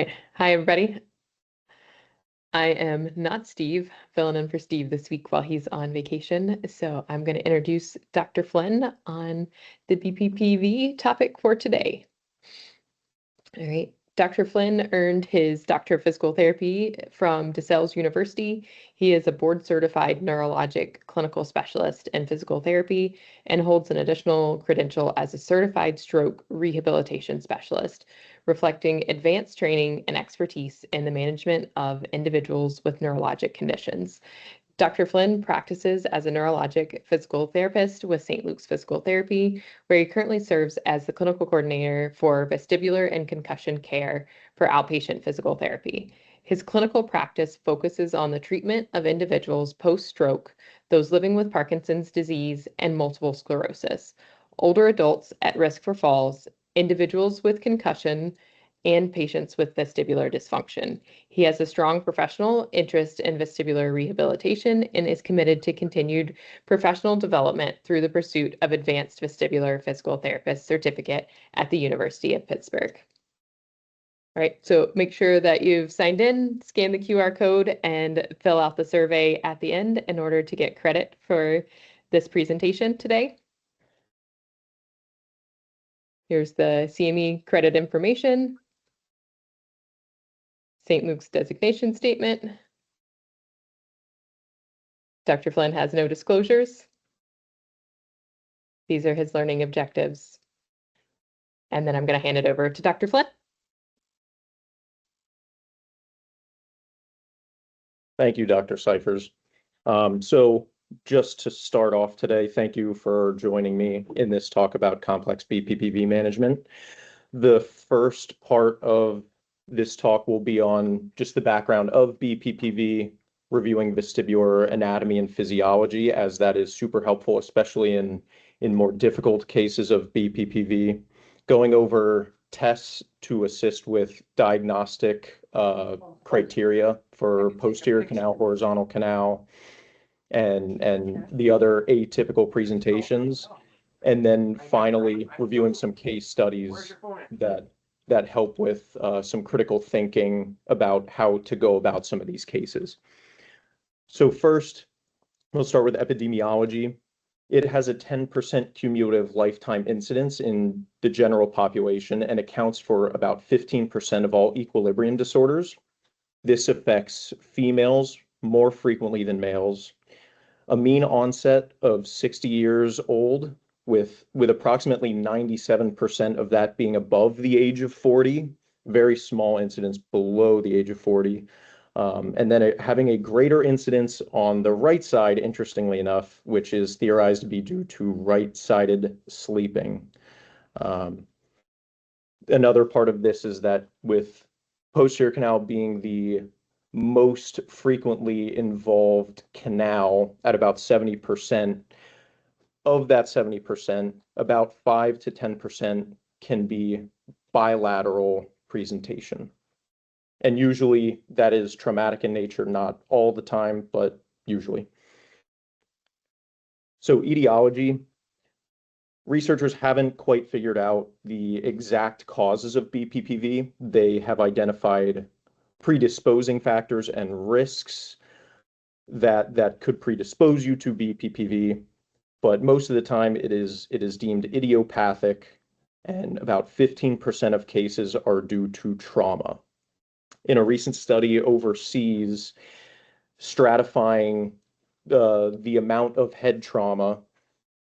Hi, everybody. I am not Steve, filling in for Steve this week while he's on vacation. So I'm going to introduce Dr. Flynn on the BPPV topic for today. All right. Dr. Flynn earned his Doctor of Physical Therapy from DeSales University. He is a board-certified neurologic clinical specialist in physical therapy and holds an additional credential as a certified stroke rehabilitation specialist, reflecting advanced training and expertise in the management of individuals with neurologic conditions. Dr. Flynn practices as a neurologic physical therapist with St. Luke's Physical Therapy, where he currently serves as the clinical coordinator for vestibular and concussion care for outpatient physical therapy. His clinical practice focuses on the treatment of individuals post-stroke, those living with Parkinson's disease and multiple sclerosis, older adults at risk for falls, individuals with concussion, and patients with vestibular dysfunction. He has a strong professional interest in vestibular rehabilitation and is committed to continued professional development through the pursuit of advanced vestibular physical therapist certificate at the University of Pittsburgh. All right, so make sure that you've signed in, scan the QR code, and fill out the survey at the end in order to get credit for this presentation today. Here's the CME credit information, St. Luke's designation statement. Dr. Flynn has no disclosures. These are his learning objectives. And then I'm going to hand it over to Dr. Flynn. Thank you, Dr. Cyphers. So just to start off today, thank you for joining me in this talk about complex BPPV management. The first part of this talk will be on just the background of BPPV, reviewing vestibular anatomy and physiology, as that is super helpful, especially in more difficult cases of BPPV, going over tests to assist with diagnostic criteria for posterior canal, horizontal canal, and the other atypical presentations. And then finally, reviewing some case studies that help with some critical thinking about how to go about some of these cases. So first, we'll start with epidemiology. It has a 10% cumulative lifetime incidence in the general population and accounts for about 15% of all equilibrium disorders. This affects females more frequently than males. A mean onset of 60 years old, with approximately 97% of that being above the age of 40, very small incidence below the age of 40. And then having a greater incidence on the right side, interestingly enough, which is theorized to be due to right-sided sleeping. Another part of this is that with posterior canal being the most frequently involved canal at about 70%, of that 70%, about 5 to 10% can be bilateral presentation. And usually that is traumatic in nature, not all the time, but usually. So etiology, researchers haven't quite figured out the exact causes of BPPV. They have identified predisposing factors and risks that could predispose you to BPPV, but most of the time it is deemed idiopathic, and about 15% of cases are due to trauma. In a recent study overseas, stratifying the amount of head trauma,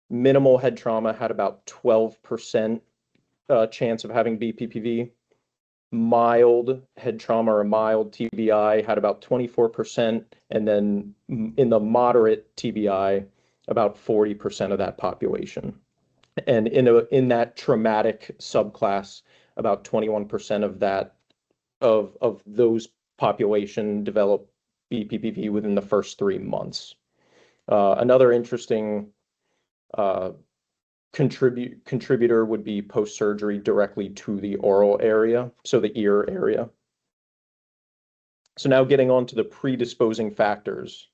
minimal head trauma had about 12% chance of having BPPV. Mild head trauma or mild TBI had about 24%, and then in the moderate TBI, about 40% of that population. And in that traumatic subclass, about 21% of those population develop BPPV within the first 3 months. Another interesting contributor would be post-surgery directly to the oral area, so the ear area. So now getting on to the predisposing factors.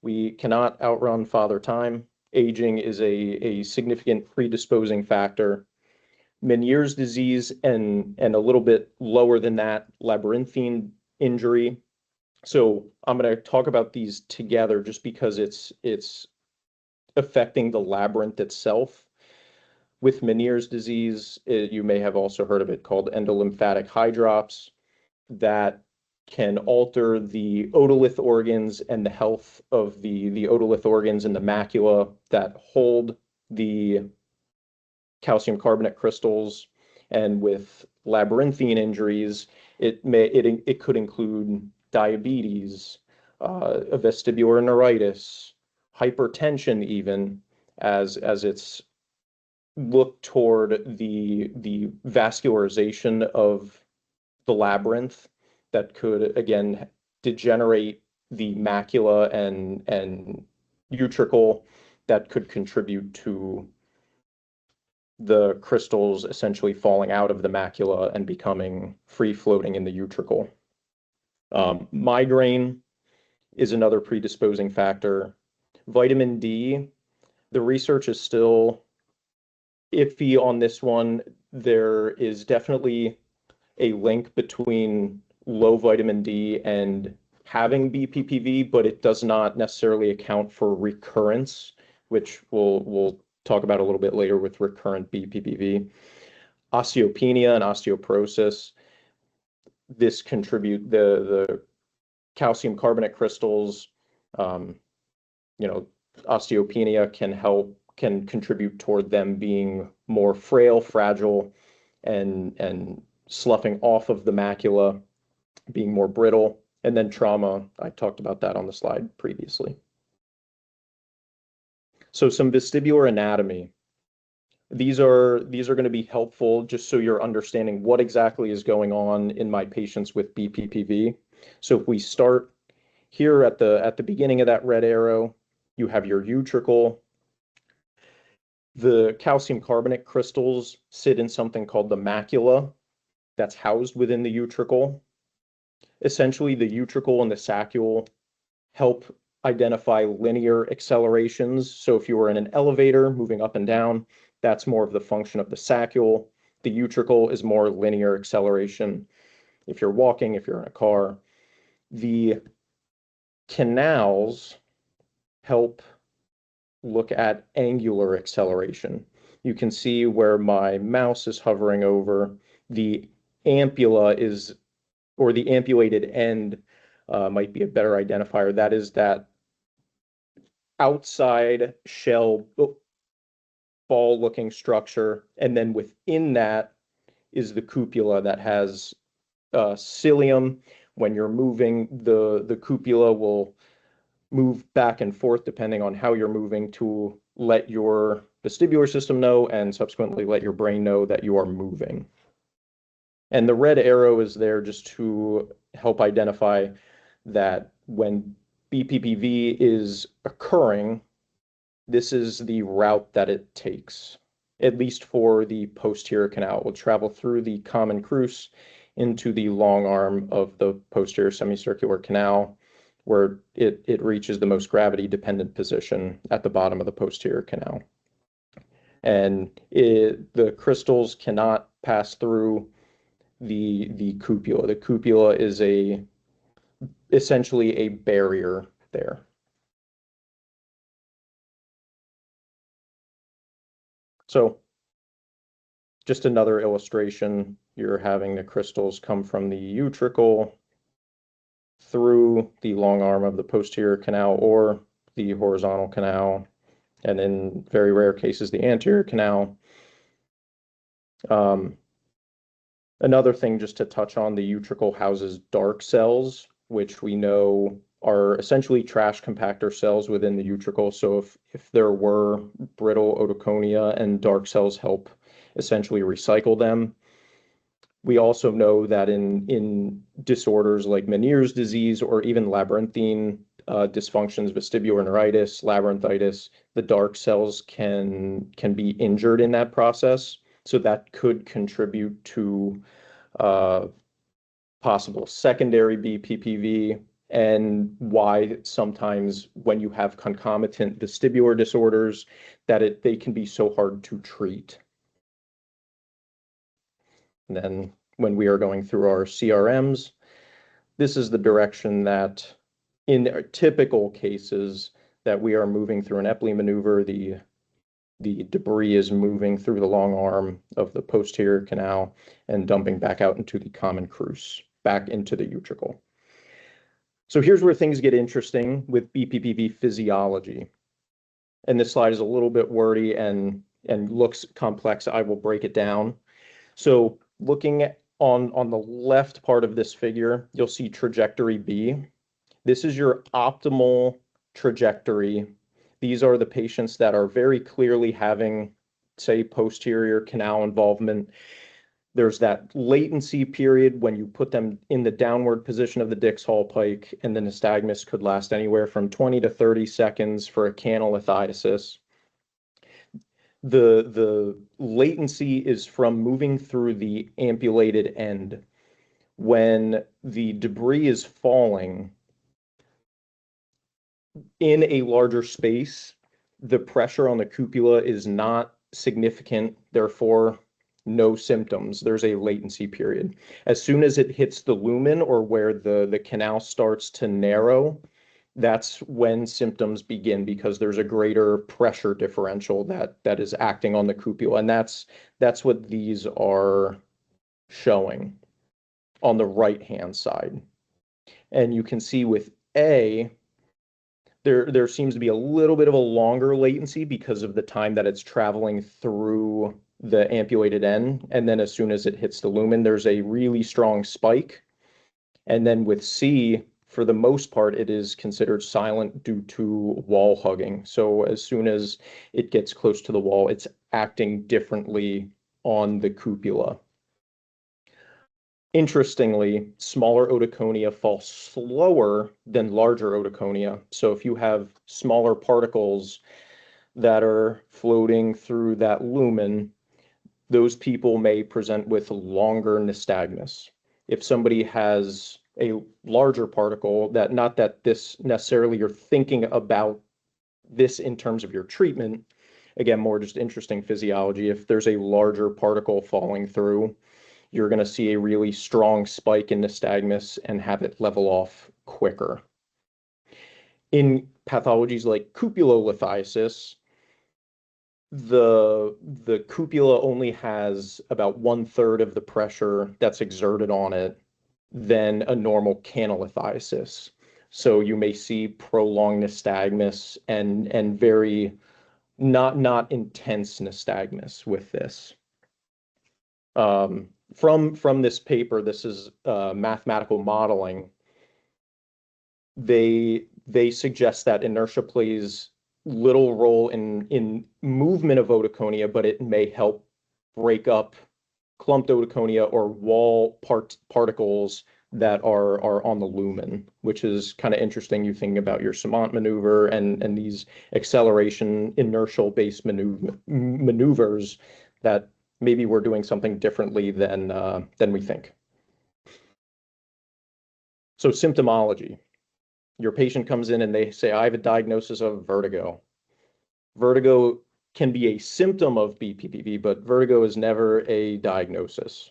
We cannot outrun father time. Aging is a significant predisposing factor. Meniere's disease, and a little bit lower than that, labyrinthine injury. So I'm going to talk about these together just because it's affecting the labyrinth itself. With Meniere's disease, you may have also heard of it called endolymphatic hydrops that can alter the otolith organs and the health of the otolith organs in the macula that hold the calcium carbonate crystals. And with labyrinthine injuries, it could include diabetes, a vestibular neuritis, hypertension, even as it's looked toward the vascularization of the labyrinth that could again degenerate the macula and utricle that could contribute to the crystals essentially falling out of the macula and becoming free floating in the utricle. Migraine is another predisposing factor. Vitamin D, the research is still iffy on this one. There is definitely a link between low vitamin D and having BPPV, but it does not necessarily account for recurrence, which we'll talk about a little bit later with recurrent BPPV. Osteopenia and osteoporosis, this contribute the calcium carbonate crystals, osteopenia can contribute toward them being more frail, fragile, and sloughing off of the macula, being more brittle. And then trauma, I talked about that on the slide previously. So some vestibular anatomy. These are going to be helpful just so you're understanding what exactly is going on in my patients with BPPV. So if we start here at the beginning of that red arrow, you have your utricle. The calcium carbonate crystals sit in something called the macula that's housed within the utricle. Essentially, the utricle and the saccule help identify linear accelerations. So if you were in an elevator moving up and down, that's more of the function of the saccule. The utricle is more linear acceleration. If you're walking, if you're in a car, the canals help look at angular acceleration. You can see where my mouse is hovering over. The ampulla is, or the ampulated end might be a better identifier. That is that outside shell ball-looking structure, and then within that is the cupula that has cilium. When you're moving, the cupula will move back and forth depending on how you're moving to let your vestibular system know and subsequently let your brain know that you are moving. And the red arrow is there just to help identify that when BPPV is occurring, this is the route that it takes, at least for the posterior canal. It will travel through the common crus into the long arm of the posterior semicircular canal, where it reaches the most gravity-dependent position at the bottom of the posterior canal. And the crystals cannot pass through the cupula. The cupula is essentially a barrier there. So just another illustration, you're having the crystals come from the utricle through the long arm of the posterior canal or the horizontal canal, and in very rare cases, the anterior canal. Another thing just to touch on, the utricle houses dark cells, which we know are essentially trash compactor cells within the utricle. So if there were brittle otoconia, and dark cells help essentially recycle them. We also know that in disorders like Meniere's disease or even labyrinthine dysfunctions, vestibular neuritis, labyrinthitis, the dark cells can be injured in that process. So that could contribute to possible secondary BPPV, and why sometimes when you have concomitant vestibular disorders that they can be so hard to treat. And then when we are going through our CRMs, this is the direction that in typical cases that we are moving through an Epley maneuver, the debris is moving through the long arm of the posterior canal and dumping back out into the common crus, back into the utricle. So here's where things get interesting with BPPV physiology. And this slide is a little bit wordy and looks complex. I will break it down. So looking on the left part of this figure, you'll see trajectory B. This is your optimal trajectory. These are the patients that are very clearly having, say, posterior canal involvement. There's that latency period when you put them in the downward position of the Dix-Hall pike, and the nystagmus could last anywhere from 20 to 30 seconds for a canalithiasis. The latency is from moving through the ampulated end. When the debris is falling in a larger space, the pressure on the cupula is not significant, therefore no symptoms. There's a latency period. As soon as it hits the lumen or where the canal starts to narrow, that's when symptoms begin, because there's a greater pressure differential that is acting on the cupula. And that's what these are showing on the right-hand side. And you can see with A, there seems to be a little bit of a longer latency because of the time that it's traveling through the ampulated end. And then as soon as it hits the lumen, there's a really strong spike. And then with C, for the most part, it is considered silent due to wall hugging. So as soon as it gets close to the wall, it's acting differently on the cupula. Interestingly, smaller otoconia fall slower than larger otoconia. So if you have smaller particles that are floating through that lumen, those people may present with longer nystagmus. If somebody has a larger particle, that not that this necessarily you're thinking about this in terms of your treatment, again, more just interesting physiology. If there's a larger particle falling through, you're going to see a really strong spike in nystagmus and have it level off quicker. In pathologies like cupulolithiasis, the cupula only has about 1/3 of the pressure that's exerted on it than a normal canalithiasis. So you may see prolonged nystagmus and very not intense nystagmus with this. From this paper, this is mathematical modeling. They suggest that inertia plays little role in movement of otoconia, but it may help break up clumped otoconia or wall particles that are on the lumen, which is kind of interesting. You think about your Semont maneuver and these acceleration inertial based maneuvers that maybe we're doing something differently than we think. So symptomology. Your patient comes in and they say, I have a diagnosis of vertigo. Vertigo can be a symptom of BPPV, but vertigo is never a diagnosis.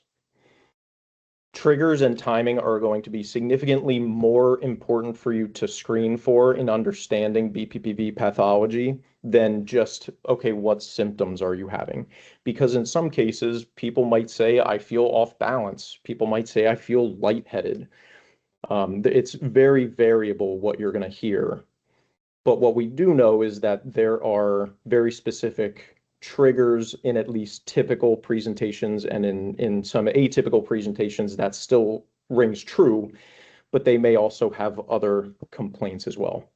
Triggers and timing are going to be significantly more important for you to screen for in understanding BPPV pathology than just, okay, what symptoms are you having? Because in some cases, people might say, I feel off balance. People might say, I feel lightheaded. It's very variable what you're going to hear. But what we do know is that there are very specific triggers in at least typical presentations, and in some atypical presentations that still rings true, but they may also have other complaints as well.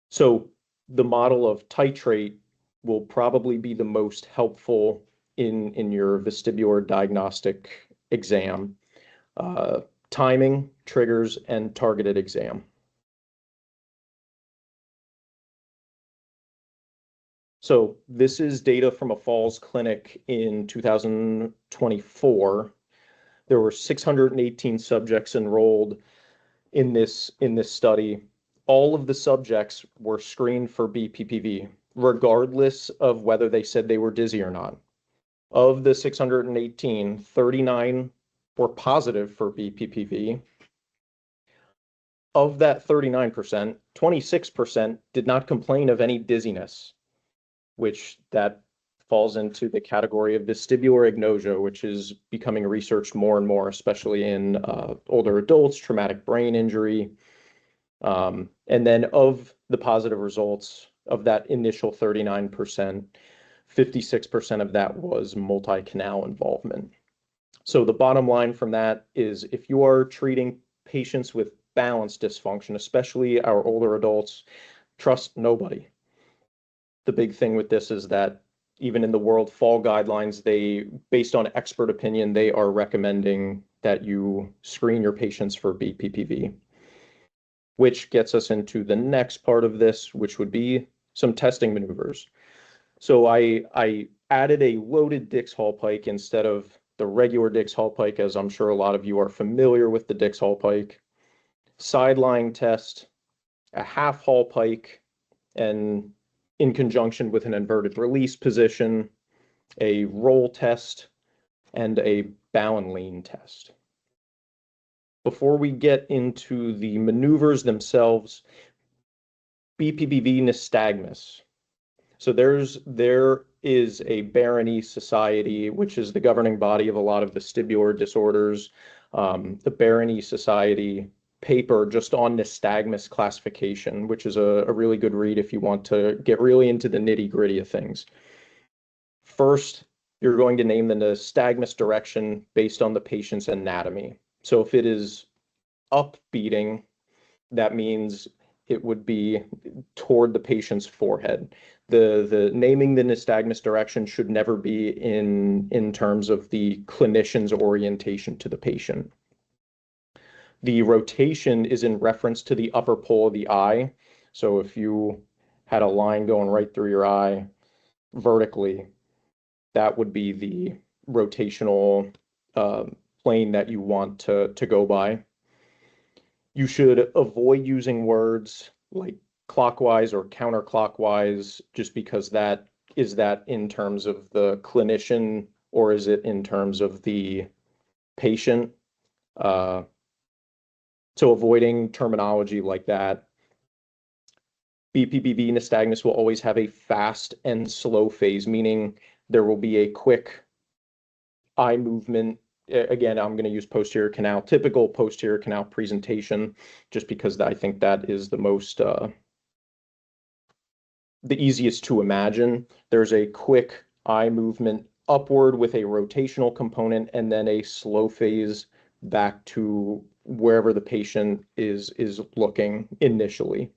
So the model of titrate will probably be the most helpful in your vestibular diagnostic exam. Timing, triggers, and targeted exam. So this is data from a Falls clinic in 2024. There were 618 subjects enrolled in this study. All of the subjects were screened for BPPV, regardless of whether they said they were dizzy or not. Of the 618, 39 were positive for BPPV. Of that 39%, 26% did not complain of any dizziness, which that falls into the category of vestibular agnosia, which is becoming researched more and more, especially in older adults, traumatic brain injury. And then of the positive results of that initial 39%, 56% of that was multi-canal involvement. So the bottom line from that is if you are treating patients with balance dysfunction, especially our older adults, trust nobody. The big thing with this is that even in the World Fall guidelines, based on expert opinion, they are recommending that you screen your patients for BPPV, which gets us into the next part of this, which would be some testing maneuvers. So I added a loaded Dix-Hall pike instead of the regular Dix-Hall pike, as I'm sure a lot of you are familiar with the Dix-Hall pike. Side-lying test, a half-Hall pike, and in conjunction with an inverted release position, a roll test, and a bow and lean test. Before we get into the maneuvers themselves, BPPV nystagmus. So there is a Barony Society, which is the governing body of a lot of vestibular disorders. The Barony Society paper just on nystagmus classification, which is a really good read if you want to get really into the nitty-gritty of things. First, you're going to name the nystagmus direction based on the patient's anatomy. So if it is upbeating, that means it would be toward the patient's forehead. The naming the nystagmus direction should never be in terms of the clinician's orientation to the patient. The rotation is in reference to the upper pole of the eye. So if you had a line going right through your eye vertically, that would be the rotational plane that you want to go by. You should avoid using words like clockwise or counterclockwise, just because is that in terms of the clinician or is it in terms of the patient? So avoiding terminology like that. BPPV nystagmus will always have a fast and slow phase, meaning there will be a quick eye movement. Again, I'm going to use posterior canal, typical posterior canal presentation, just because I think that is the most, the easiest to imagine. There's a quick eye movement upward with a rotational component and then a slow phase back to wherever the patient is looking initially.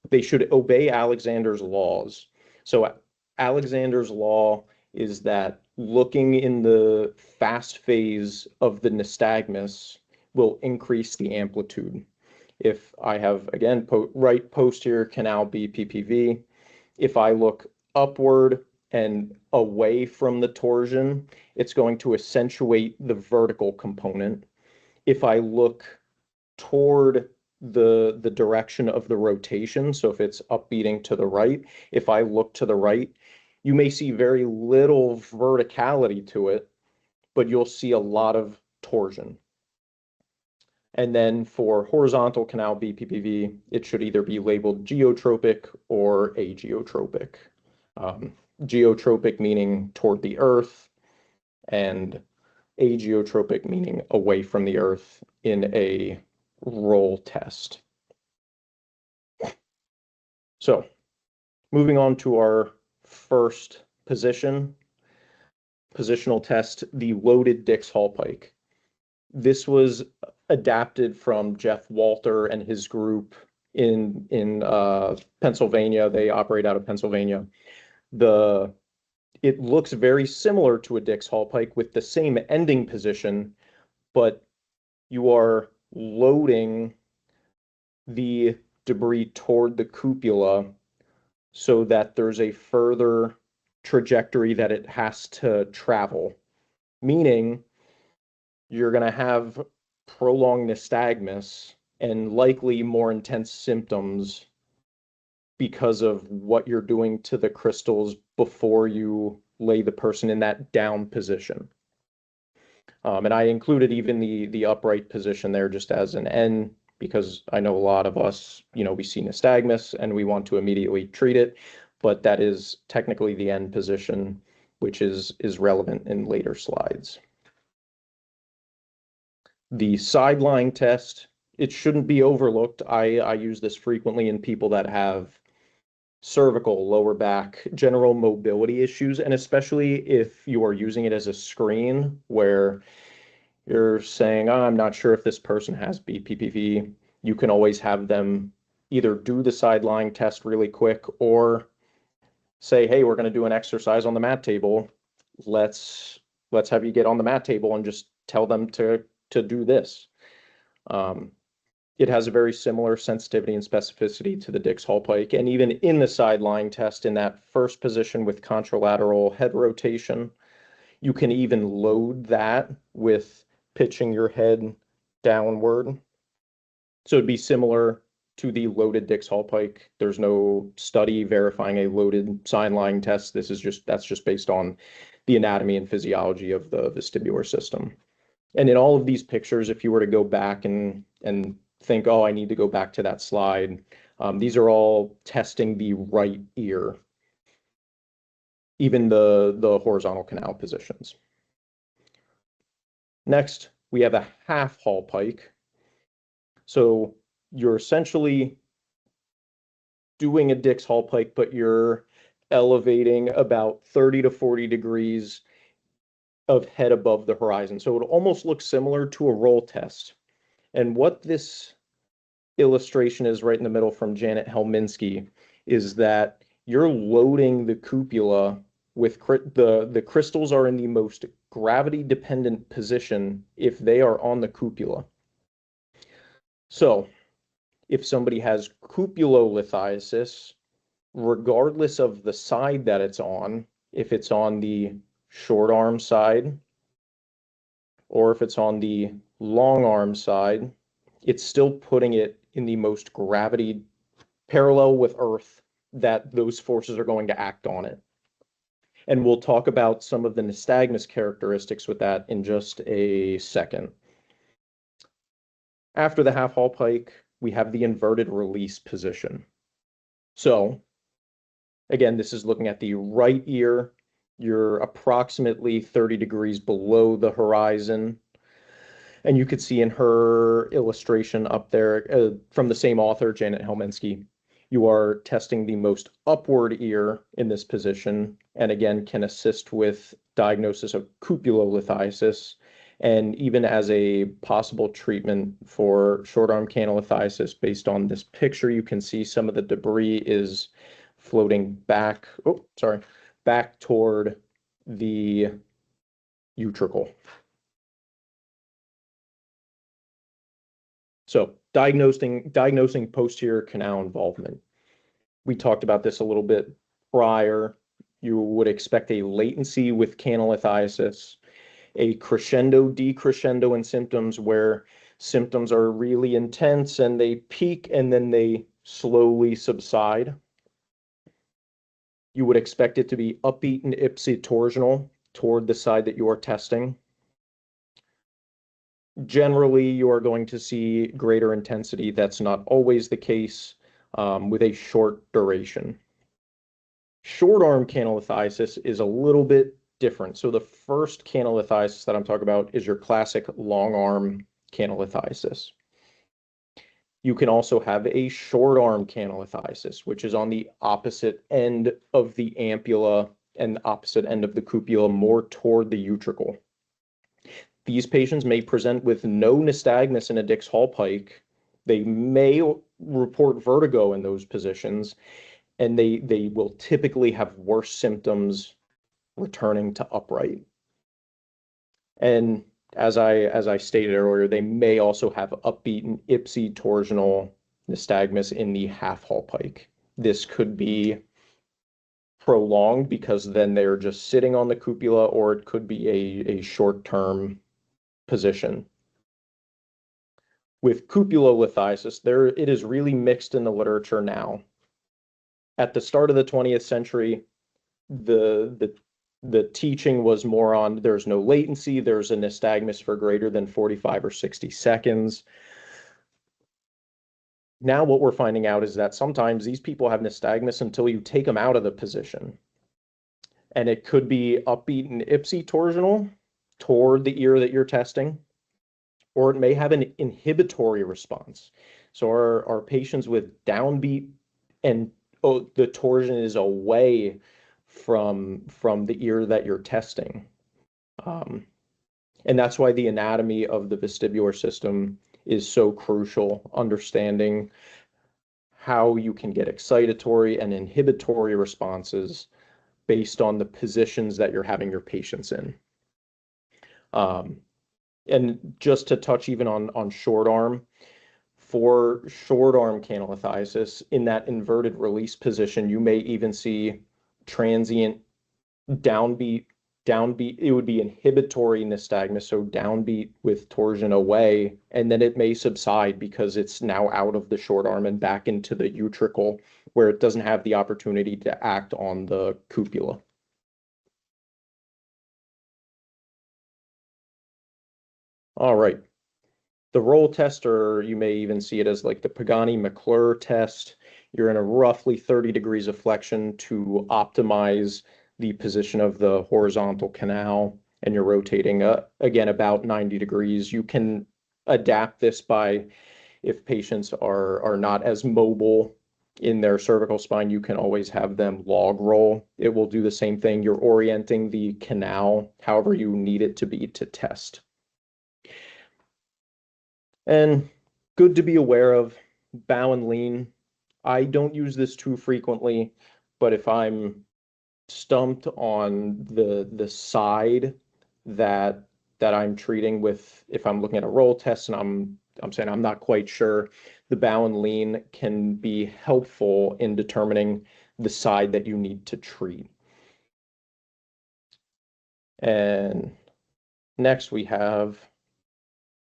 They should obey Alexander's laws. So Alexander's law is that looking in the fast phase of the nystagmus will increase the amplitude. If I have, again, right posterior canal BPPV, if I look upward and away from the torsion, it's going to accentuate the vertical component. If I look toward the direction of the rotation, so if it's upbeating to the right, if I look to the right, you may see very little verticality to it, but you'll see a lot of torsion. And then for horizontal canal BPPV, it should either be labeled geotropic or ageotropic. Geotropic meaning toward the earth, and ageotropic meaning away from the earth in a roll test. So moving on to our first positional test, the loaded Dix-Hall pike. This was adapted from Jeff Walter and his group in Pennsylvania. They operate out of Pennsylvania. It looks very similar to a Dix-Hall pike with the same ending position, but you are loading the debris toward the cupula so that there's a further trajectory that it has to travel, meaning you're going to have prolonged nystagmus and likely more intense symptoms because of what you're doing to the crystals before you lay the person in that down position. And I included even the upright position there just as an N, because I know a lot of us, we see nystagmus and we want to immediately treat it, but that is technically the N position, which is relevant in later slides. The sideline test, it shouldn't be overlooked. I use this frequently in people that have cervical, lower back, general mobility issues, and especially if you are using it as a screen where you're saying, oh, I'm not sure if this person has BPPV, you can always have them either do the sideline test really quick or say, hey, we're going to do an exercise on the mat table. Let's have you get on the mat table and just tell them to do this. It has a very similar sensitivity and specificity to the Dix-Hallpike. And even in the sideline test, in that first position with contralateral head rotation, you can even load that with pitching your head downward. So it'd be similar to the loaded Dix-Hallpike. There's no study verifying a loaded sideline test. That's just based on the anatomy and physiology of the vestibular system. And in all of these pictures, if you were to go back and think, oh, I need to go back to that slide, these are all testing the right ear, even the horizontal canal positions. Next, we have a half Hallpike. So you're essentially doing a Dix-Hallpike, but you're elevating about 30 to 40 degrees of head above the horizon. So it almost looks similar to a roll test. And what this illustration is right in the middle from Janet Helminski is that you're loading the cupula with the crystals are in the most gravity dependent position if they are on the cupula. So if somebody has cupulolithiasis, regardless of the side that it's on, if it's on the short arm side or if it's on the long arm side, it's still putting it in the most gravity parallel with Earth that those forces are going to act on it. And we'll talk about some of the nystagmus characteristics with that in just a second. After the half Hallpike, we have the inverted release position. So again, this is looking at the right ear. You're approximately 30 degrees below the horizon. And you could see in her illustration up there from the same author, Janet Helminski, you are testing the most upward ear in this position, and again, can assist with diagnosis of cupulolithiasis, and even as a possible treatment for short arm canalithiasis. Based on this picture, you can see some of the debris is floating back, back toward the utricle. So diagnosing posterior canal involvement. We talked about this a little bit prior. You would expect a latency with canalithiasis, a crescendo, decrescendo in symptoms where symptoms are really intense and they peak and then they slowly subside. You would expect it to be upbeat and ipsitorsional toward the side that you are testing. Generally, you are going to see greater intensity. That's not always the case with a short duration. Short arm canalithiasis is a little bit different. So the first canalithiasis that I'm talking about is your classic long arm canalithiasis. You can also have a short arm canalithiasis, which is on the opposite end of the ampulla and the opposite end of the cupula, more toward the utricle. These patients may present with no nystagmus in a Dix-Hallpike. They may report vertigo in those positions, and they will typically have worse symptoms returning to upright. And as I stated earlier, they may also have upbeat and ipsitorsional nystagmus in the half Hallpike. This could be prolonged because then they're just sitting on the cupula, or it could be a short-term position. With cupulolithiasis, it is really mixed in the literature now. At the start of the 20th century, the the teaching was more on there's no latency, there's a nystagmus for greater than 45 or 60 seconds. Now what we're finding out is that sometimes these people have nystagmus until you take them out of the position. And it could be upbeat and ipsy torsional toward the ear that you're testing, or it may have an inhibitory response. So our patients with downbeat and the torsion is away from the ear that you're testing. And that's why the anatomy of the vestibular system is so crucial, understanding how you can get excitatory and inhibitory responses based on the positions that you're having your patients in. And just to touch even on short arm, for short arm canalithiasis, in that inverted release position, you may even see transient downbeat. It would be inhibitory nystagmus, so downbeat with torsion away, and then it may subside because it's now out of the short arm and back into the utricle where it doesn't have the opportunity to act on the cupula. All right. The roll test, or you may even see it as like the Pagani-McClure test. You're in a roughly 30 degrees of flexion to optimize the position of the horizontal canal, and you're rotating again about 90 degrees. You can adapt this by, if patients are not as mobile in their cervical spine, you can always have them log roll. It will do the same thing. You're orienting the canal however you need it to be to test. And good to be aware of, bow and lean. I don't use this too frequently, but if I'm stumped on the side that I'm treating with, if I'm looking at a roll test and I'm saying I'm not quite sure, the bow and lean can be helpful in determining the side that you need to treat. And next we have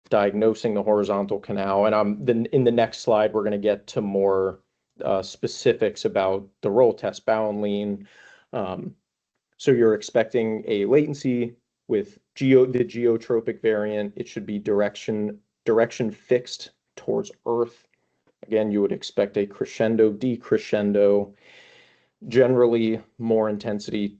diagnosing the horizontal canal. And then in the next slide, we're going to get to more specifics about the roll test, bow and lean. So you're expecting a latency with the geotropic variant. It should be direction fixed towards Earth. Again, you would expect a crescendo, decrescendo, generally more intensity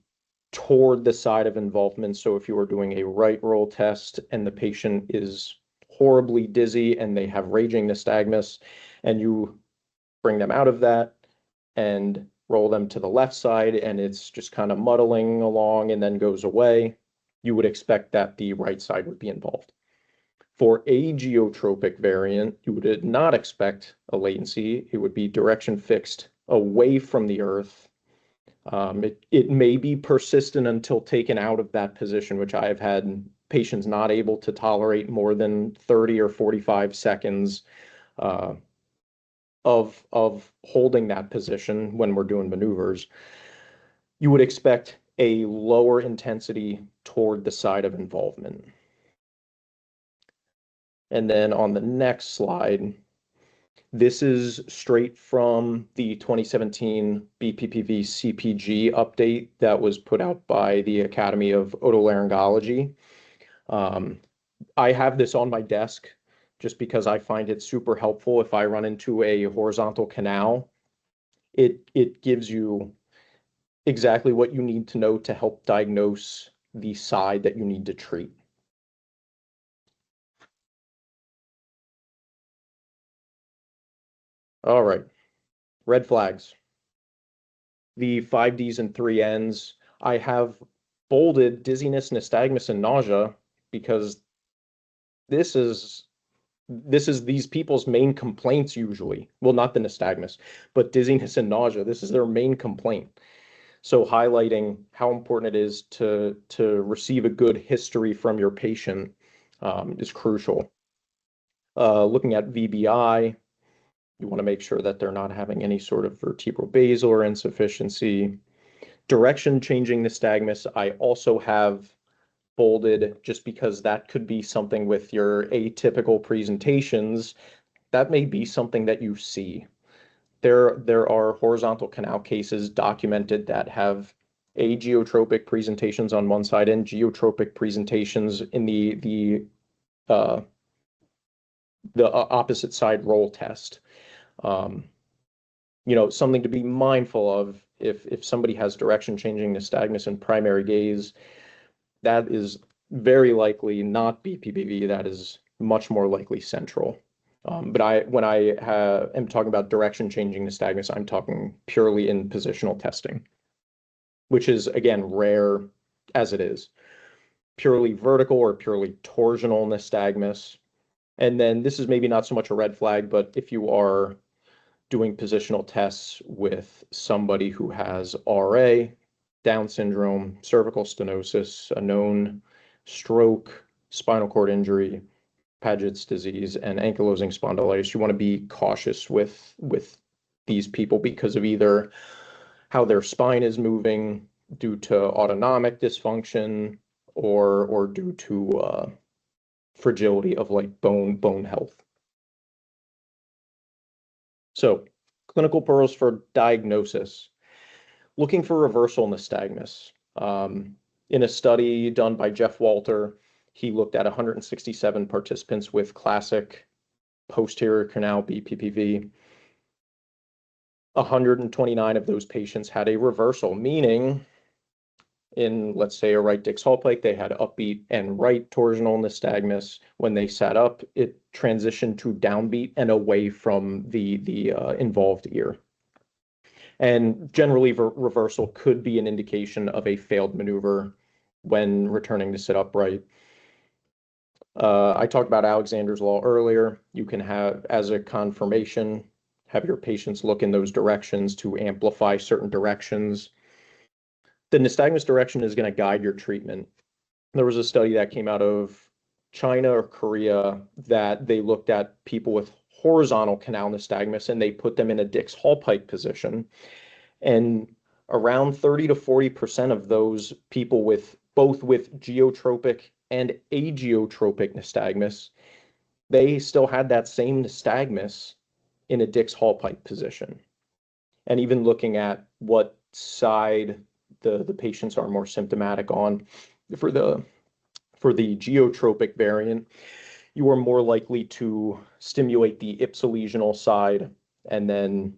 toward the side of involvement. So if you are doing a right roll test and the patient is horribly dizzy and they have raging nystagmus, and you bring them out of that and roll them to the left side and it's just kind of muddling along and then goes away, you would expect that the right side would be involved. For a geotropic variant, you would not expect a latency. It would be direction fixed away from the Earth. It may be persistent until taken out of that position, which I have had patients not able to tolerate more than 30 or 45 seconds of holding that position when we're doing maneuvers. You would expect a lower intensity toward the side of involvement. And then on the next slide, this is straight from the 2017 BPPV CPG update that was put out by the Academy of Otolaryngology. I have this on my desk just because I find it super helpful if I run into a horizontal canal. It gives you exactly what you need to know to help diagnose the side that you need to treat. All right, red flags. The 5Ds and 3Ns, I have bolded dizziness, nystagmus, and nausea because this is these people's main complaints usually. Well, not the nystagmus, but dizziness and nausea. This is their main complaint. So highlighting how important it is to receive a good history from your patient is crucial. Looking at VBI, you want to make sure that they're not having any sort of vertebral-basal or insufficiency. Direction changing nystagmus, I also have bolded just because that could be something with your atypical presentations. That may be something that you see. There are horizontal canal cases documented that have ageotropic presentations on one side and geotropic presentations in the opposite side roll test. Something to be mindful of if somebody has direction changing nystagmus in primary gaze, that is very likely not BPPV. That is much more likely central. But when I am talking about direction changing nystagmus, I'm talking purely in positional testing, which is, again, rare as it is. Purely vertical or purely torsional nystagmus. And then this is maybe not so much a red flag, but if you are doing positional tests with somebody who has RA, Down syndrome, cervical stenosis, a known stroke, spinal cord injury, Paget's disease, and ankylosing spondylitis, you want to be cautious with these people because of either how their spine is moving due to autonomic dysfunction or due to fragility of like bone health. So clinical pearls for diagnosis. Looking for reversal nystagmus. In a study done by Jeff Walter, he looked at 167 participants with classic posterior canal BPPV. 129 of those patients had a reversal, meaning in, let's say, a right Dix Hallpike, they had upbeat and right torsional nystagmus. When they sat up, it transitioned to downbeat and away from the involved ear. And generally, reversal could be an indication of a failed maneuver when returning to sit upright. I talked about Alexander's Law earlier. You can have, as a confirmation, have your patients look in those directions to amplify certain directions. The nystagmus direction is going to guide your treatment. There was a study that came out of China or Korea that they looked at people with horizontal canal nystagmus and they put them in a Dix Hallpike position. And around 30 to 40% of those people with both with geotropic and ageotropic nystagmus, they still had that same nystagmus in a Dix Hallpike position. And even looking at what side the patients are more symptomatic on, for the geotropic variant, you are more likely to stimulate the ipsilesional side, and then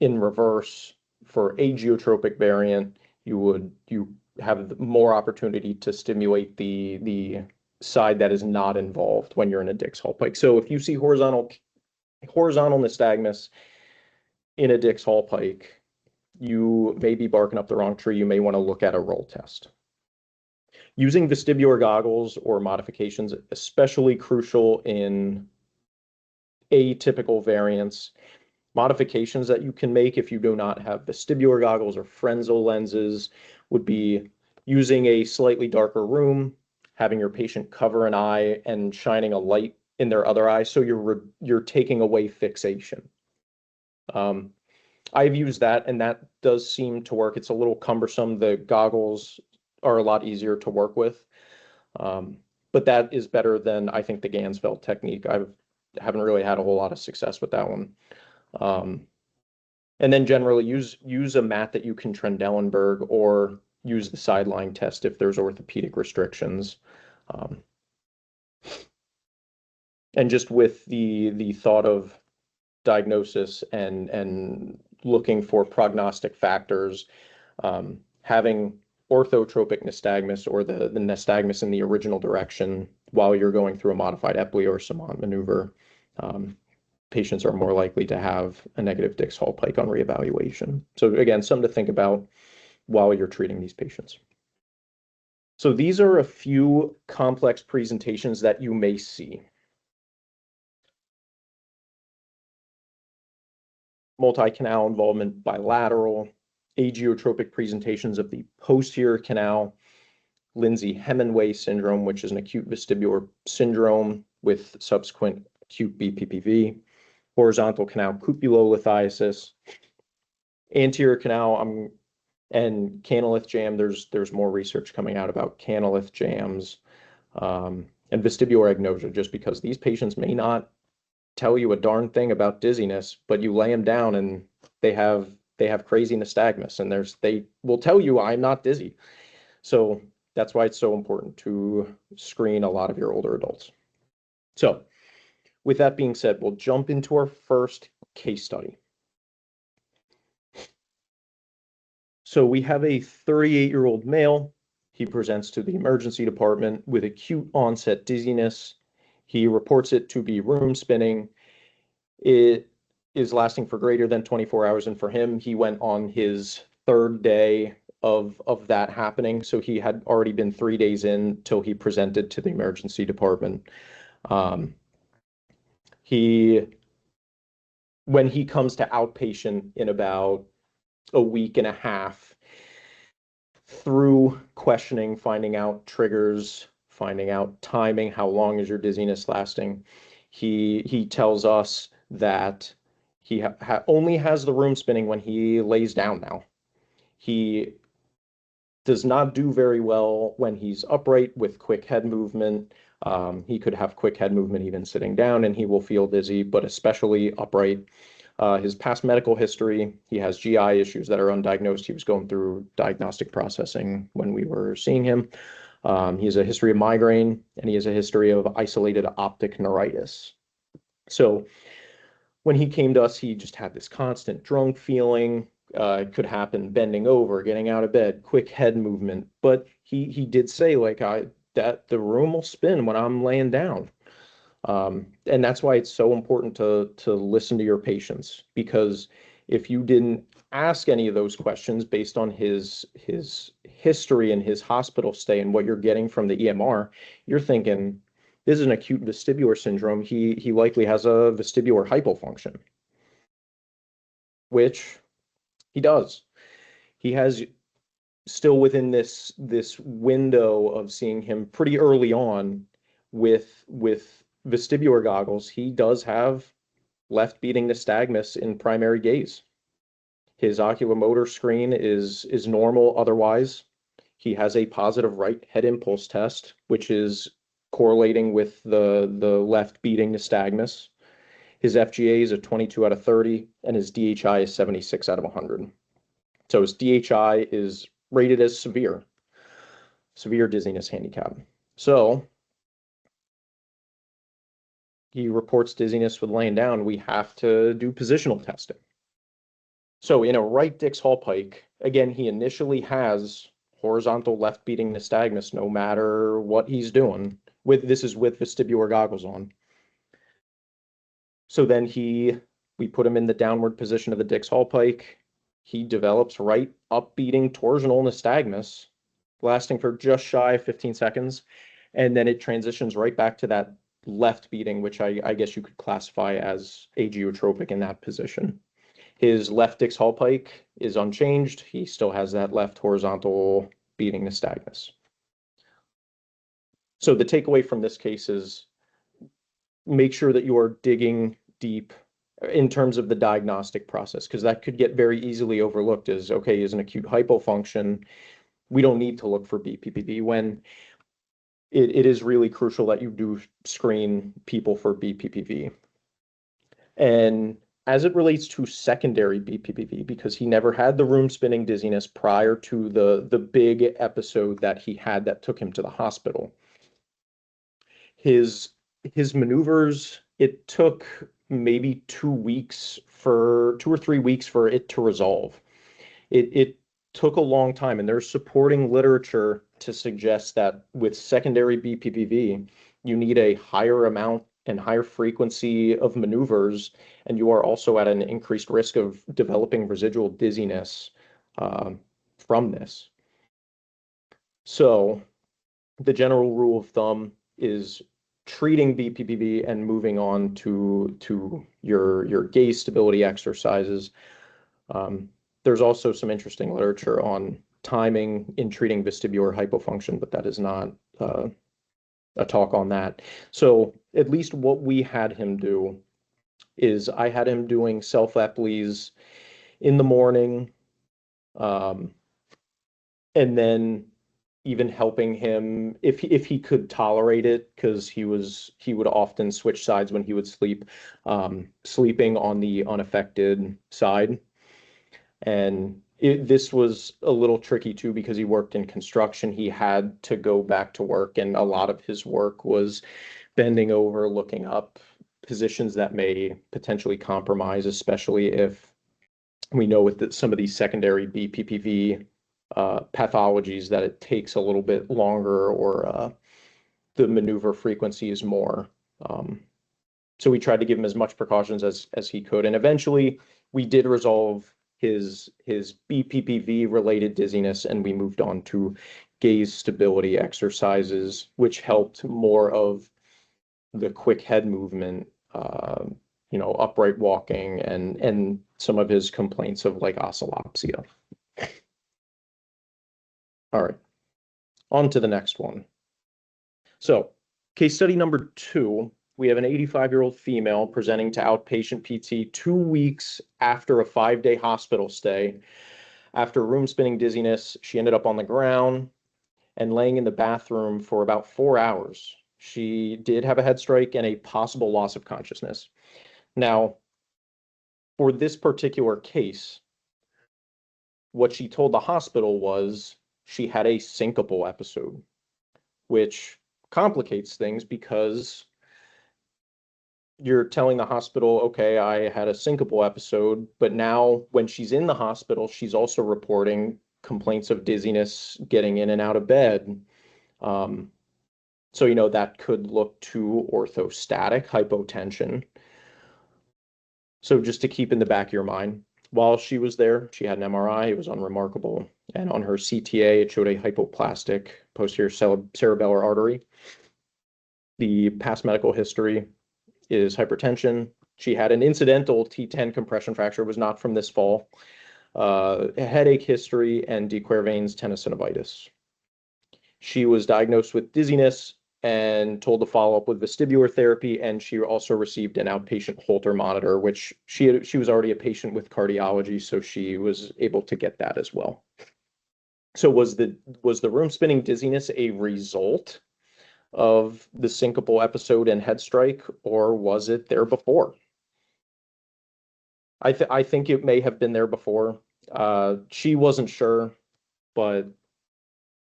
in reverse, for ageotropic variant, you have more opportunity to stimulate the side that is not involved when you're in a Dix Hallpike. So if you see horizontal nystagmus in a Dix Hallpike, you may be barking up the wrong tree. You may want to look at a roll test. Using vestibular goggles or modifications, especially crucial in atypical variants. Modifications that you can make if you do not have vestibular goggles or Frenzel lenses would be using a slightly darker room, having your patient cover an eye and shining a light in their other eye, so you're taking away fixation. I've used that, and that does seem to work. It's a little cumbersome. The goggles are a lot easier to work with, but that is better than, I think, the Gansfeld technique. I haven't really had a whole lot of success with that one. And then generally use a mat that you can Trendelenburg, or use the sideline test if there's orthopedic restrictions. And just with the thought of diagnosis and looking for prognostic factors, having orthotropic nystagmus or the nystagmus in the original direction while you're going through a modified Epley or Semont maneuver, patients are more likely to have a negative Dix Hallpike on reevaluation. So again, something to think about while you're treating these patients. So these are a few complex presentations that you may see. Multi-canal involvement bilateral, ageotropic presentations of the posterior canal, Lindsay-Hemingway syndrome, which is an acute vestibular syndrome with subsequent acute BPPV, horizontal canal cupulolithiasis, anterior canal, and canalith jam. There's more research coming out about canalith jams, and vestibular agnosia, just because these patients may not tell you a darn thing about dizziness, but you lay them down and they have they have crazy nystagmus, and they will tell you I'm not dizzy. So that's why it's so important to screen a lot of your older adults. So with that being said, we'll jump into our first case study. So we have a 38-year-old male. He presents to the emergency department with acute onset dizziness. He reports it to be room spinning. It is lasting for greater than 24 hours. And for him, he went on his third day of that happening. So he had already been 3 days in till he presented to the emergency department. When he comes to outpatient in about a week and a half, through questioning, finding out triggers, finding out timing, how long is your dizziness lasting, he tells us that he only has the room spinning when he lays down now. He does not do very well when he's upright with quick head movement. He could have quick head movement even sitting down and he will feel dizzy, but especially upright. His past medical history, he has GI issues that are undiagnosed. He was going through diagnostic processing when we were seeing him. He has a history of migraine, and he has a history of isolated optic neuritis. So when he came to us, he just had this constant drunk feeling. It could happen bending over, getting out of bed, quick head movement. But he did say, like, that the room will spin when I'm laying down. And that's why it's so important to listen to your patients, because if you didn't ask any of those questions based on his history and his hospital stay and what you're getting from the EMR, you're thinking this is an acute vestibular syndrome. He likely has a vestibular hypofunction, which he does. He has still within this window of seeing him pretty early on with vestibular goggles, he does have left beating nystagmus in primary gaze. His oculomotor screen is normal otherwise. He has a positive right head impulse test, which is correlating with the left beating nystagmus. His FGA is a 22 out of 30, and his DHI is 76 out of 100. So his DHI is rated as severe dizziness handicap. So he reports dizziness with laying down. We have to do positional testing. So in a right Dix Hallpike, again, he initially has horizontal left beating nystagmus no matter what he's doing. This is with vestibular goggles on. So then we put him in the downward position of the Dix Hallpike. He develops right up beating torsional nystagmus, lasting for just shy of 15 seconds. And then it transitions right back to that left beating, which I guess you could classify as agiotropic in that position. His left Dix Hallpike is unchanged. He still has that left horizontal beating nystagmus. So the takeaway from this case is make sure that you are digging deep in terms of the diagnostic process, because that could get very easily overlooked as, okay, is an acute hypofunction. We don't need to look for BPPV, when it is really crucial that you do screen people for BPPV. And as it relates to secondary BPPV, because he never had the room spinning dizziness prior to the big episode that he had that took him to the hospital, his maneuvers, it took maybe 2 or 3 weeks for it to resolve. It took a long time, and there's supporting literature to suggest that with secondary BPPV, you need a higher amount and higher frequency of maneuvers, and you are also at an increased risk of developing residual dizziness from this. So the general rule of thumb is treating BPPV and moving on to your gaze stability exercises. There's also some interesting literature on timing in treating vestibular hypofunction, but that is not a talk on that. So at least what we had him do is I had him doing self-Epley's in the morning, and then even helping him if he could tolerate it, because he would often switch sides when he would sleep, sleeping on the unaffected side. And this was a little tricky too because he worked in construction. He had to go back to work, and a lot of his work was bending over, looking up positions that may potentially compromise, especially if we know with some of these secondary BPPV pathologies that it takes a little bit longer, or the maneuver frequency is more. So we tried to give him as much precautions as he could, and eventually we did resolve his BPPV related dizziness, and we moved on to gaze stability exercises, which helped more of the quick head movement, upright walking, and some of his complaints of like oscillopsia. All right, on to the next one. So, case study number 2, we have an 85-year-old female presenting to outpatient PT 2 weeks after a 5-day hospital stay. After room spinning dizziness, she ended up on the ground and laying in the bathroom for about 4 hours. She did have a head strike and a possible loss of consciousness. Now, for this particular case, what she told the hospital was she had a syncopal episode, which complicates things because you're telling the hospital, okay, I had a syncopal episode, but now when she's in the hospital, she's also reporting complaints of dizziness, getting in and out of bed. So, that could look to orthostatic hypotension. So just to keep in the back of your mind, while she was there, she had an MRI, it was unremarkable. And on her CTA, it showed a hypoplastic posterior cerebellar artery. The past medical history is hypertension. She had an incidental T10 compression fracture, was not from this fall, a headache history, and de Quervain's tenosynovitis. She was diagnosed with dizziness and told to follow up with vestibular therapy, and she also received an outpatient Holter monitor, which she was already a patient with cardiology, so she was able to get that as well. So was the room spinning dizziness a result of the syncopal episode and head strike, or was it there before? I think it may have been there before. She wasn't sure, but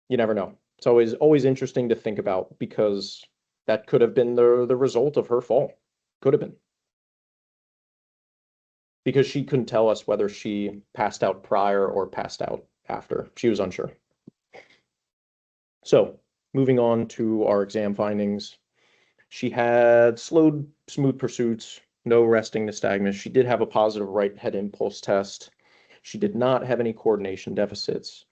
you never know. It's always interesting to think about because that could have been the result of her fall. Could have been. Because she couldn't tell us whether she passed out prior or passed out after. She was unsure. So, moving on to our exam findings. She had slowed, smooth pursuits, no resting nystagmus. She did have a positive right head impulse test. She did not have any coordination deficits.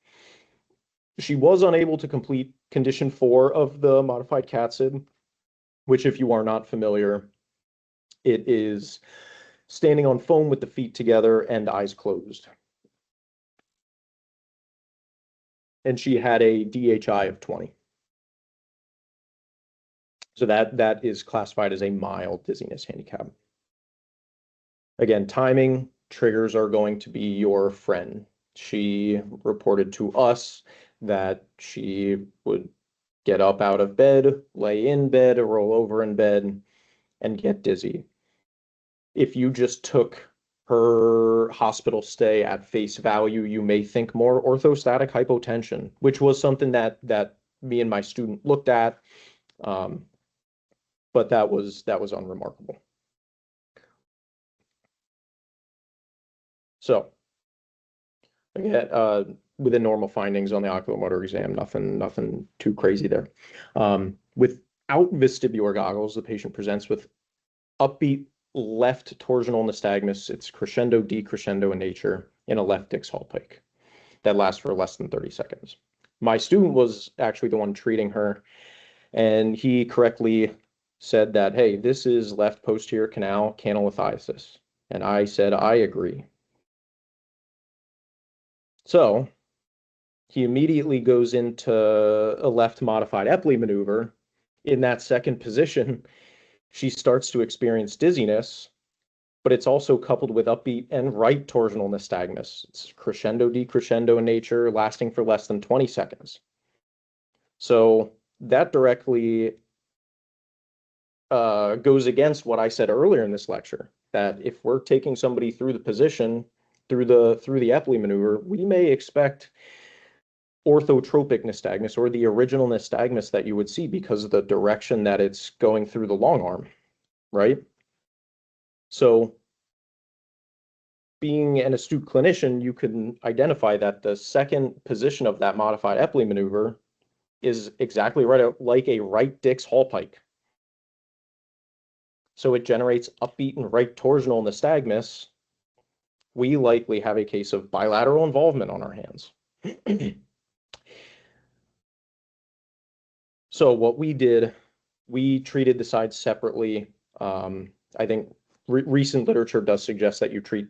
She was unable to complete condition 4 of the modified CAT-SID, which, if you are not familiar, it is standing on foam with the feet together and eyes closed. And she had a DHI of 20. So that is classified as a mild dizziness handicap. Again, timing, triggers are going to be your friend. She reported to us that she would get up out of bed, lay in bed, or roll over in bed, and get dizzy. If you just took her hospital stay at face value, you may think more orthostatic hypotension, which was something that me and my student looked at, but that was unremarkable. So again, within normal findings on the oculomotor exam, nothing too crazy there. Without vestibular goggles, the patient presents with upbeat left torsional nystagmus. It's crescendo, decrescendo in nature in a left Dix Hallpike that lasts for less than 30 seconds. My student was actually the one treating her, and he correctly said that, hey, this is left posterior canal canalithiasis. And I said, I agree. So he immediately goes into a left modified Epley maneuver. In that second position, she starts to experience dizziness, but it's also coupled with upbeat and right torsional nystagmus. It's crescendo, decrescendo in nature, lasting for less than 20 seconds. So that directly goes against what I said earlier in this lecture, that if we're taking somebody through the position through the Epley maneuver, we may expect orthotropic nystagmus, or the original nystagmus that you would see because of the direction that it's going through the long arm, right? So being an astute clinician, you can identify that the second position of that modified Epley maneuver is exactly right, like a right Dix Hall pike. So it generates upbeat and right torsional nystagmus. We likely have a case of bilateral involvement on our hands. So what we did, we treated the sides separately. I think recent literature does suggest that you treat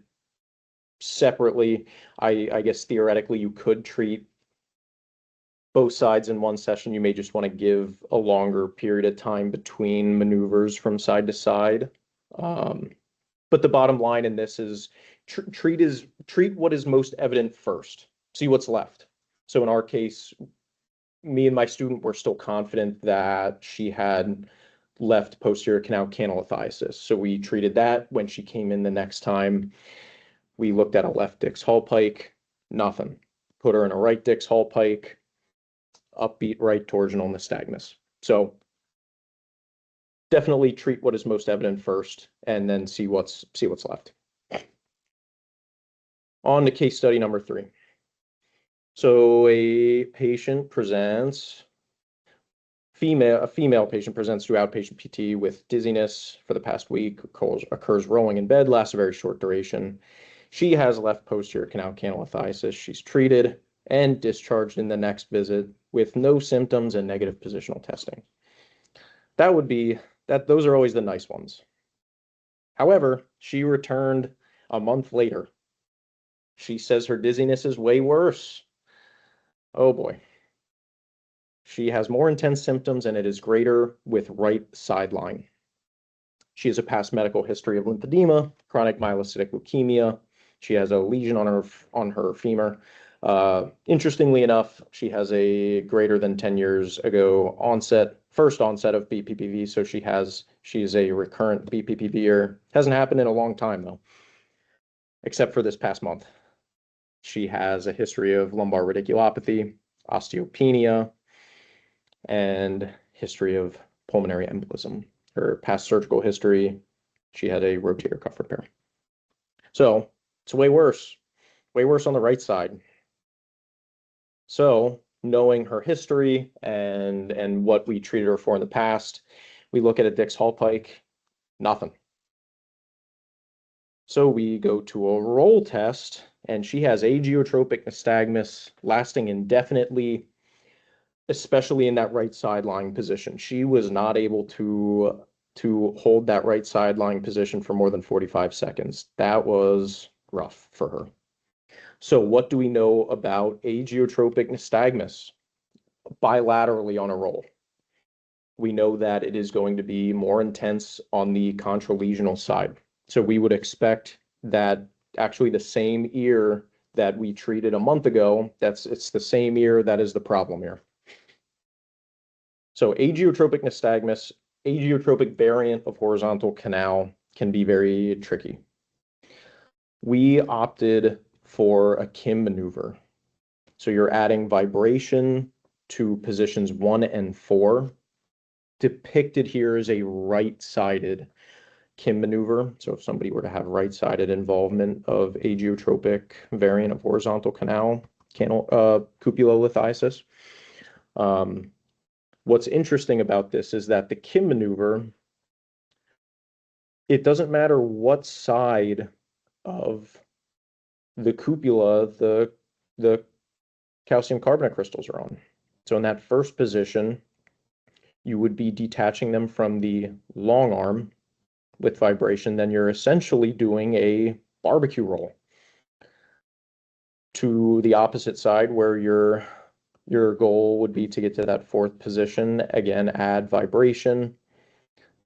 separately. I guess theoretically you could treat both sides in one session. You may just want to give a longer period of time between maneuvers from side to side. But the bottom line in this is treat what is most evident first. See what's left. So in our case, me and my student were still confident that she had left posterior canal canalithiasis. So we treated that. When she came in the next time, we looked at a left Dix Hall pike, nothing. Put her in a right Dix Hall pike, upbeat right torsional nystagmus. So definitely treat what is most evident first, and then see what's left. On to case study number 3. So a patient presents, a female patient presents to outpatient PT with dizziness for the past week, occurs rolling in bed, lasts a very short duration. She has left posterior canal canalithiasis. She's treated and discharged in the next visit with no symptoms and negative positional testing. Those are always the nice ones. However, she returned a month later. She says her dizziness is way worse. Oh boy. She has more intense symptoms, and it is greater with right sideline. She has a past medical history of lymphedema, chronic myelocytic leukemia. She has a lesion on her femur. Interestingly enough, she has a greater than 10 years ago first onset of BPPV, so she's a recurrent BPPVer. Hasn't happened in a long time though, except for this past month. She has a history of lumbar radiculopathy, osteopenia, and history of pulmonary embolism. Her past surgical history, she had a rotator cuff repair. So it's way worse on the right side. So knowing her history and what we treated her for in the past, we look at a Dix Hall pike, nothing. So we go to a roll test, and she has agiotropic nystagmus lasting indefinitely, especially in that right sideline position. She was not able to hold that right sideline position for more than 45 seconds. That was rough for her. So what do we know about agiotropic nystagmus bilaterally on a roll? We know that it is going to be more intense on the contralesional side. So we would expect that actually the same ear that we treated a month ago, it's the same ear that is the problem here. So agiotropic nystagmus, agiotropic variant of horizontal canal, can be very tricky. We opted for a Kim maneuver. So you're adding vibration to positions 1 and 4. Depicted here is a right-sided Kim maneuver. So if somebody were to have right-sided involvement of agiotropic variant of horizontal canal, cupulolithiasis. What's interesting about this is that the Kim maneuver, it doesn't matter what side of the cupula the calcium carbonate crystals are on. So in that first position, you would be detaching them from the long arm with vibration. Then you're essentially doing a barbecue roll. To the opposite side, where your goal would be to get to that 4th position, again, add vibration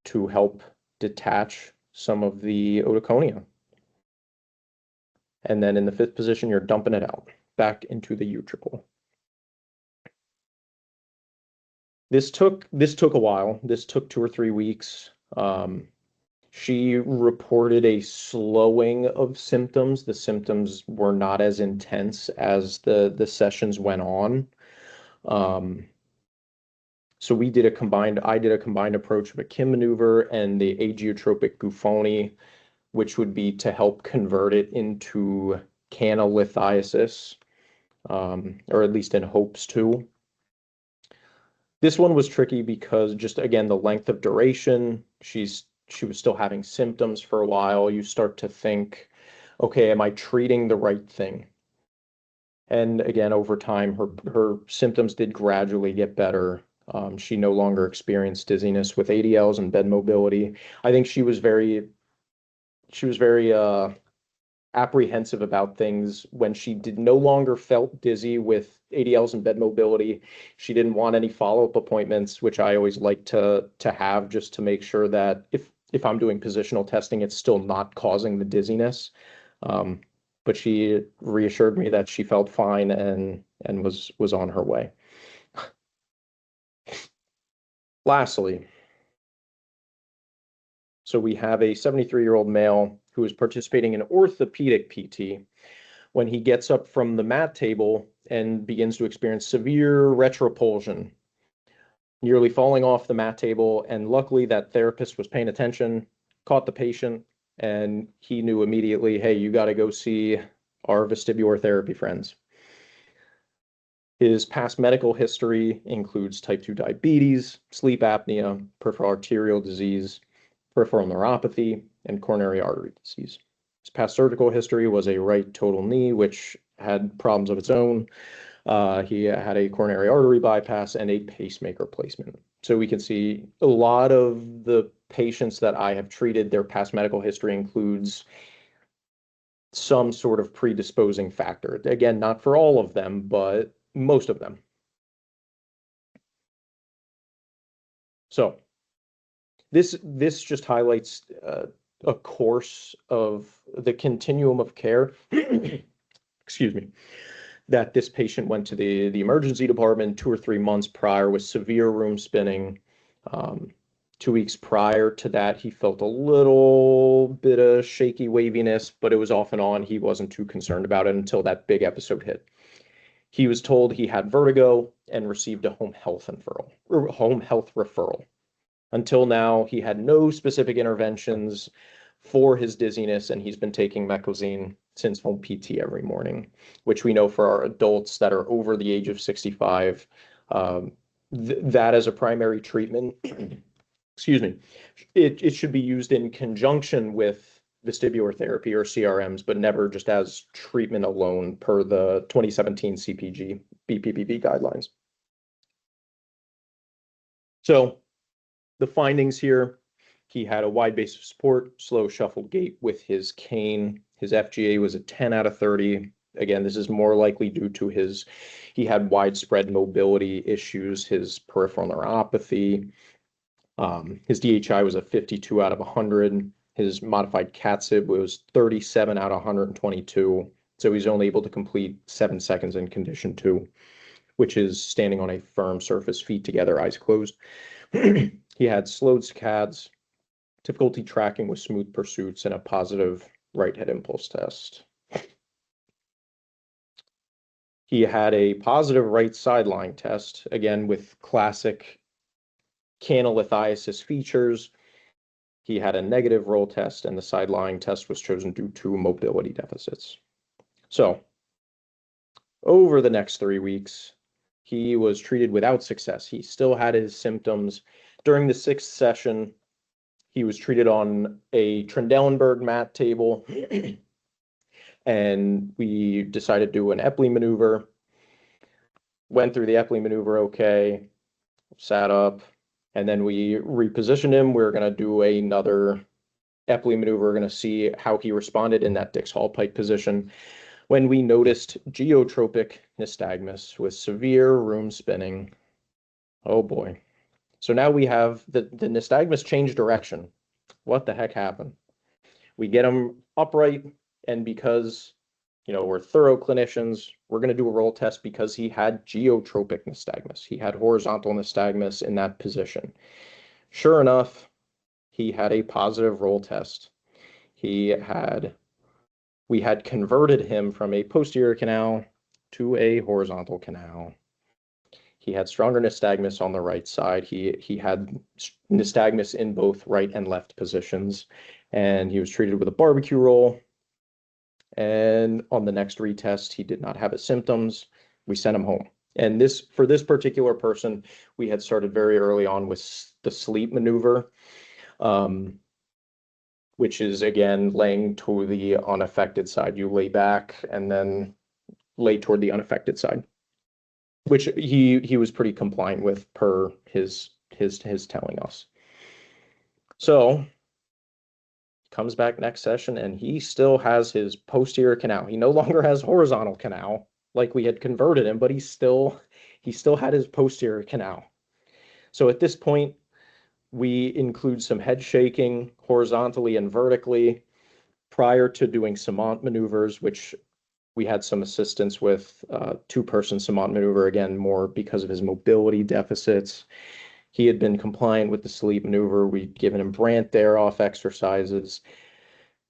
to help detach some of the otoconia. And then in the 5th position, you're dumping it out back into the utricle. This took a while. This took 2 or 3 weeks. She reported a slowing of symptoms. The symptoms were not as intense as the sessions went on. So I did a combined approach of a Kim maneuver and the agiotropic Gufoni, which would be to help convert it into canalithiasis, or at least in hopes to. This one was tricky because just again, the length of duration, she was still having symptoms for a while. You start to think, okay, am I treating the right thing? And again, over time, her symptoms did gradually get better. She no longer experienced dizziness with ADLs and bed mobility. I think she was very apprehensive about things when she did no longer felt dizzy with ADLs and bed mobility. She didn't want any follow-up appointments, which I always like to have just to make sure that if I'm doing positional testing, it's still not causing the dizziness. Um, but she reassured me that she felt fine and was on her way. Lastly, so we have a 73-year-old male who is participating in orthopedic PT when he gets up from the mat table and begins to experience severe retropulsion, nearly falling off the mat table. And luckily, that therapist was paying attention, caught the patient, and he knew immediately, hey, you got to go see our vestibular therapy friends. His past medical history includes type 2 diabetes, sleep apnea, peripheral arterial disease, peripheral neuropathy, and coronary artery disease. His past surgical history was a right total knee, which had problems of its own. He had a coronary artery bypass and a pacemaker placement. So we can see a lot of the patients that I have treated, their past medical history includes some sort of predisposing factor. Again, not for all of them, but most of them. So this just highlights a course of the continuum of care. Excuse me, that this patient went to the emergency department 2 or 3 months prior with severe room spinning. 2 weeks prior to that, he felt a little bit of shaky waviness, but it was off and on. He wasn't too concerned about it until that big episode hit. He was told he had vertigo and received a home health referral. Until now, he had no specific interventions for his dizziness, and he's been taking meclizine since home PT every morning, which we know for our adults that are over the age of 65, that as a primary treatment, excuse me, it should be used in conjunction with vestibular therapy or CRMs, but never just as treatment alone per the 2017 CPG BPPV guidelines. So the findings here, he had a wide base of support, slow shuffled gait with his cane. His FGA was a 10 out of 30. Again, this is more likely due to he had widespread mobility issues, his peripheral neuropathy. His DHI was a 52 out of 100. His modified CAT-SIB was 37 out of 122. So he's only able to complete 7 seconds in condition 2, which is standing on a firm surface, feet together, eyes closed. He had slowed saccades, difficulty tracking with smooth pursuits, and a positive right head impulse test. He had a positive right sideline test, again with classic canalithiasis features. He had a negative roll test, and the sideline test was chosen due to mobility deficits. So, over the next 3 weeks, he was treated without success. He still had his symptoms. During the 6th session, he was treated on a Trendelenburg mat table, and we decided to do an Epley maneuver. Went through the Epley maneuver okay, sat up, and then we repositioned him. We are going to do another Epley maneuver. We're going to see how he responded in that Dix-Hall pike position when we noticed geotropic nystagmus with severe room spinning. Oh boy. So now we have the nystagmus change direction. What the heck happened? We get him upright, and because we're thorough clinicians, we're going to do a roll test because he had geotropic nystagmus. He had horizontal nystagmus in that position. Sure enough, he had a positive roll test. We had converted him from a posterior canal to a horizontal canal. He had stronger nystagmus on the right side. He had nystagmus in both right and left positions, and he was treated with a barbecue roll. And on the next retest, he did not have his symptoms. We sent him home. And for this particular person, we had started very early on with the sleep maneuver, which is, again, laying to the unaffected side. You lay back and then lay toward the unaffected side, which he was pretty compliant with per his telling us. So comes back next session and he still has his posterior canal. He no longer has horizontal canal like we had converted him, but he still had his posterior canal. So at this point, we include some head shaking horizontally and vertically prior to doing Semont maneuvers, which we had some assistance with, two-person Semont maneuver, again, more because of his mobility deficits. He had been compliant with the sleep maneuver. We'd given him Brandt there off exercises.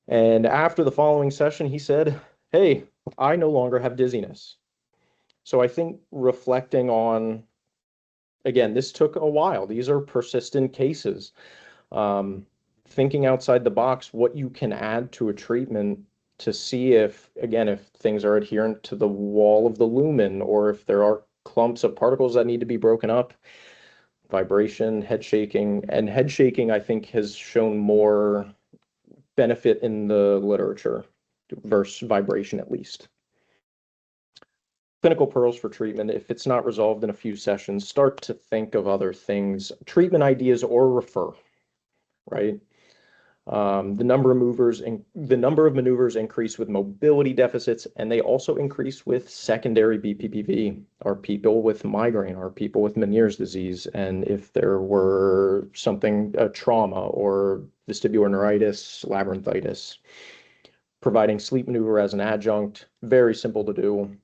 And after the following session, he said, "Hey, I no longer have dizziness." So I think reflecting on, again, this took a while. These are persistent cases. Thinking outside the box, what you can add to a treatment to see if, again, if things are adherent to the wall of the lumen or if there are clumps of particles that need to be broken up. Vibration, head shaking, and head shaking, I think, has shown more benefit in the literature versus vibration, at least. Clinical pearls for treatment. If it's not resolved in a few sessions, start to think of other things, treatment ideas, or refer, right? The number of maneuvers increase with mobility deficits, and they also increase with secondary BPPV, or people with migraine, or people with Meniere's disease. And if there were a trauma or vestibular neuritis, labyrinthitis, providing sleep maneuver as an adjunct, very simple to do.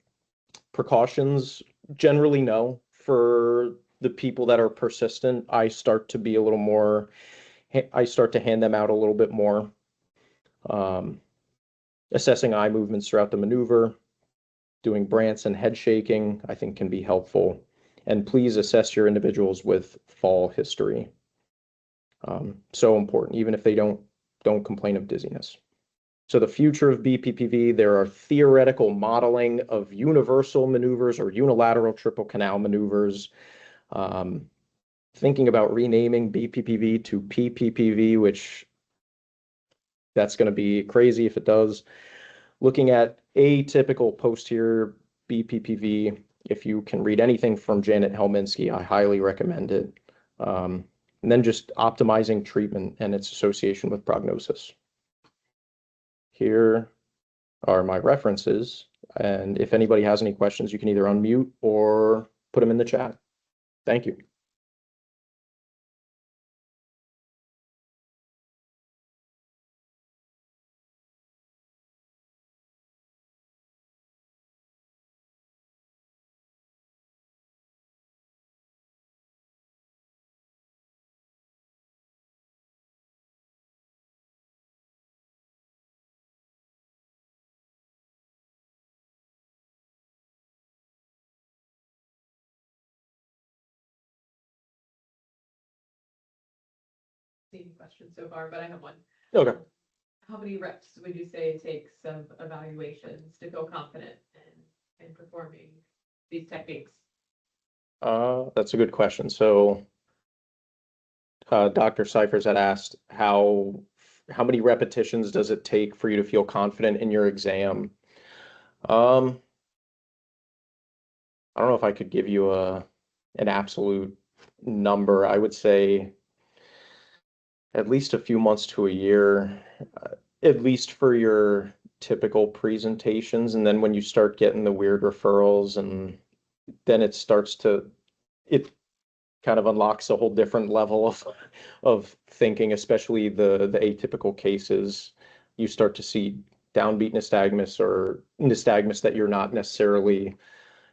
Precautions, generally no. For the people that are persistent, I start to hand them out a little bit more. Assessing eye movements throughout the maneuver, doing Brandts and head shaking, I think can be helpful. And please assess your individuals with fall history. So important, even if they don't complain of dizziness. So the future of BPPV, there are theoretical modeling of universal maneuvers or unilateral triple canal maneuvers. Thinking about renaming BPPV to PPPV, which that's going to be crazy if it does. Looking at atypical posterior BPPV, if you can read anything from Janet Helminski, I highly recommend it. And then just optimizing treatment and its association with prognosis. Here are my references, and if anybody has any questions, you can either unmute or put them in the chat. Thank you. Same question so far, but I have one. Okay. How many reps would you say it takes of evaluations to feel confident in performing these techniques? That's a good question. So Dr. Cyphers had asked how many repetitions does it take for you to feel confident in your exam? I don't know if I could give you an absolute number. I would say at least a few months to a year, at least for your typical presentations. And then when you start getting the weird referrals, and then it kind of unlocks a whole different level of thinking, especially the atypical cases. You start to see downbeat nystagmus or nystagmus that you're not necessarily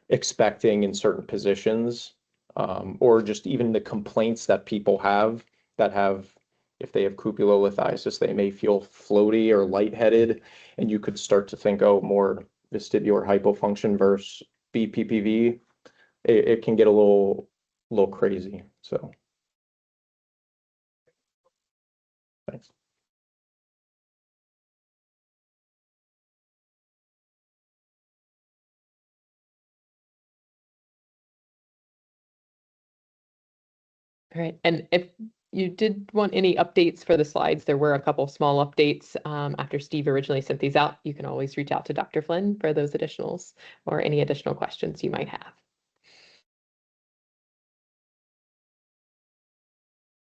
expecting in certain positions, or just even the complaints that people have that have If they have cupulolithiasis, they may feel floaty or lightheaded, and you could start to think, oh, more vestibular hypofunction versus BPPV. It can get a little crazy. So thanks. All right, and if you did want any updates for the slides, there were a couple small updates after Steve originally sent these out. You can always reach out to Dr. Flynn for those additionals or any additional questions you might have.